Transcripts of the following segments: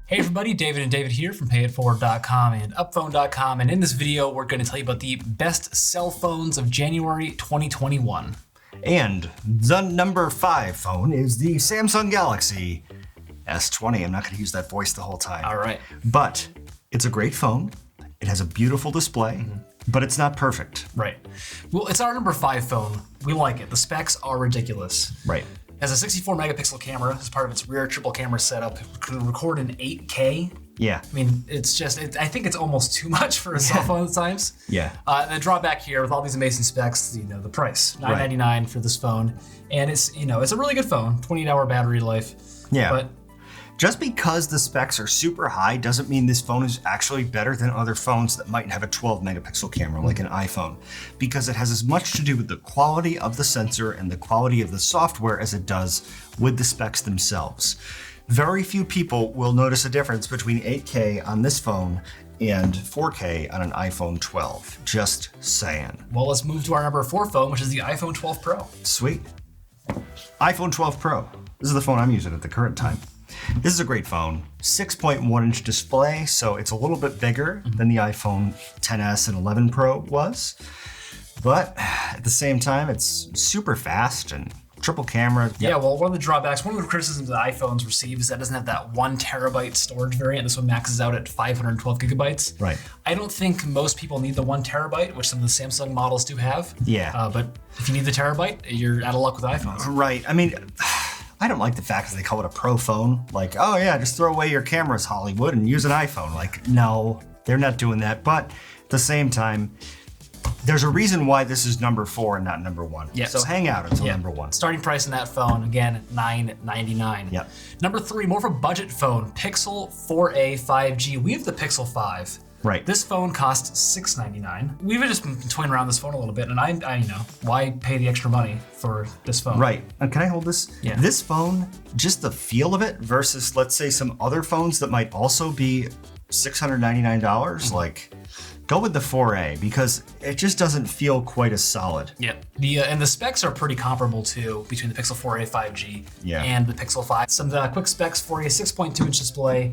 Hey everybody, David and David here from Payette.com and Upphone.com, and in this video we're going to tell you about the best cell phones of January 2021. And the number 5 phone is the Samsung Galaxy S20. I'm not going to use that voice the whole time. All right. But it's a great phone. It has a beautiful display, but it's not perfect. Right. Well, it's our number 5 phone. We like it. The specs are ridiculous. Right. It has a 64 megapixel camera as part of its rear triple camera setup. It can record in 8K. Yeah. I mean, it's just, I think it's almost too much for a cell phone at times. Yeah. And the drawback here with all these amazing specs, the price, $999 for this phone. And it's a really good phone, 28-hour battery life. Yeah. But just because the specs are super high doesn't mean this phone is actually better than other phones that might have a 12 megapixel camera like an iPhone, because it has as much to do with the quality of the sensor and the quality of the software as it does with the specs themselves. Very few people will notice a difference between 8K on this phone and 4K on an iPhone 12. Just saying. well, let's move to our number 4 phone, which is the iPhone 12 Pro. Sweet. iPhone 12 Pro. This is the phone I'm using at the current time. This is a great phone. 6.1 inch display, so it's a little bit bigger than the iPhone XS and 11 Pro was. But at the same time, it's super fast and triple camera. Yeah, well, one of the drawbacks, one of the criticisms that iPhones receive is that it doesn't have that 1 terabyte storage variant. This one maxes out at 512 gigabytes. Right. I don't think most people need the 1 terabyte, which some of the Samsung models do have. Yeah. But if you need the terabyte, you're out of luck with iPhones. Right. I mean, I don't like the fact that they call it a pro phone. Like, oh yeah, just throw away your cameras, Hollywood, and use an iPhone. Like, no, they're not doing that. But at the same time, there's a reason why this is number 4 and not number 1. Yes. So hang out until number 1. Starting price on that phone, again, $999. Yep. Number 3, more of a budget phone, Pixel 4a 5G. We have the Pixel 5. Right. This phone costs $699. We've just been toying around this phone a little bit, and I why pay the extra money for this phone? Right. Can I hold this? Yeah. This phone, just the feel of it versus, let's say, some other phones that might also be $699, like, go with the 4A because it just doesn't feel quite as solid. Yeah. And the specs are pretty comparable too between the Pixel 4a 5G and the Pixel 5. Some quick specs for you: 6.2 inch display,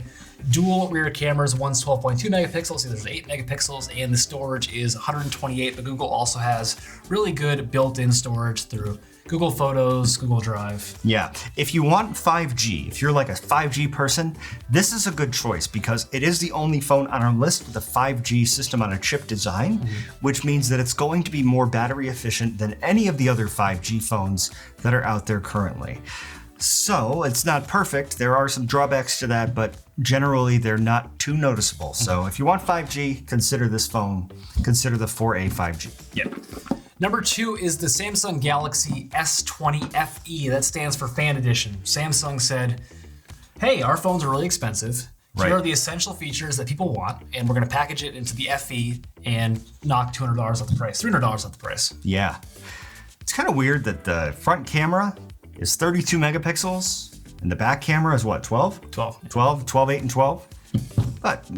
dual rear cameras. One's 12.2 megapixels, the other's 8 megapixels, and the storage is 128. But Google also has really good built-in storage through Google Photos, Google Drive. Yeah, if you want 5G, if you're like a 5G person, this is a good choice because it is the only phone on our list with a 5G system on a chip design, which means that it's going to be more battery efficient than any of the other 5G phones that are out there currently. So it's not perfect. There are some drawbacks to that, but generally they're not too noticeable. So if you want 5G, consider this phone, consider the 4A 5G. Yeah. Number 2 is the Samsung Galaxy S20 FE. That stands for Fan Edition. Samsung said, hey, our phones are really expensive. Here are the essential features that people want, and we're going to package it into the FE and knock $200 off the price, $300 off the price. Yeah. It's kind of weird that the front camera is 32 megapixels and the back camera is what, 12? 12, 8, and 12. But,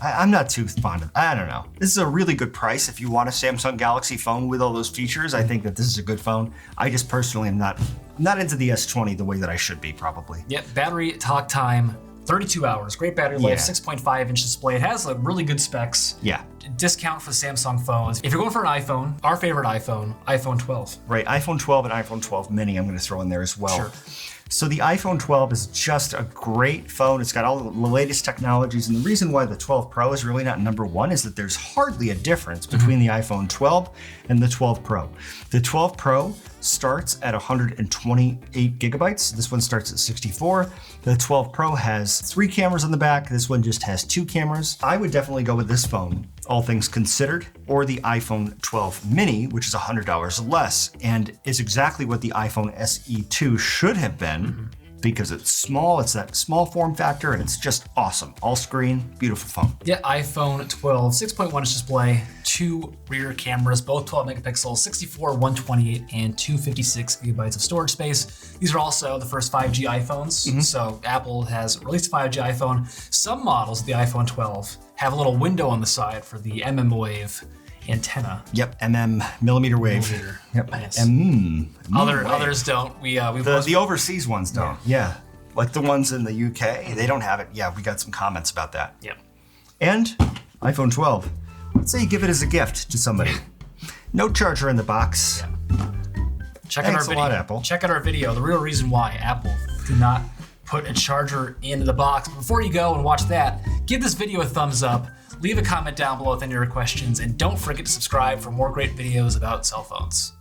I'm not too fond of it. I don't know. This is a really good price if you want a Samsung Galaxy phone with all those features. I think that this is a good phone. I just personally am not into the S20 the way that I should be, probably. Yep, battery talk time, 32 hours. Great battery life, 6.5 inch display. It has really good specs. Yeah. Discount for Samsung phones. If you're going for an iPhone, our favorite iPhone, iPhone 12. Right, iPhone 12 and iPhone 12 mini I'm going to throw in there as well. Sure. So the iPhone 12 is just a great phone. It's got all the latest technologies. And the reason why the 12 Pro is really not number 1 is that there's hardly a difference between the iPhone 12 and the 12 Pro. The 12 Pro starts at 128 gigabytes. This one starts at 64. The 12 Pro has 3 cameras on the back. This one just has 2 cameras. I would definitely go with this phone, all things considered, or the iPhone 12 mini, which is $100 less and is exactly what the iPhone SE2 should have been. Because it's small, it's that small form factor, and it's just awesome. All screen, beautiful phone. Yeah, iPhone 12, 6.1 inch display, 2 rear cameras, both 12 megapixels, 64, 128, and 256 gigabytes of storage space. These are also the first 5G iPhones. So Apple has released a 5G iPhone. Some models of the iPhone 12 have a little window on the side for the mmWave antenna. Yep, millimeter wave. Yep. Yes. Others don't. The overseas ones don't. Yeah. like the ones in the UK, they don't have it. Yeah, we got some comments about that. Yep. And iPhone 12. Let's say you give it as a gift to somebody. No charger in the box. Yeah. Check out our Thanks a video. lot, Apple. Check out our video. The real reason why Apple did not put a charger into the box. But before you go and watch that, give this video a thumbs up. Leave a comment down below with any of your questions, and don't forget to subscribe for more great videos about cell phones.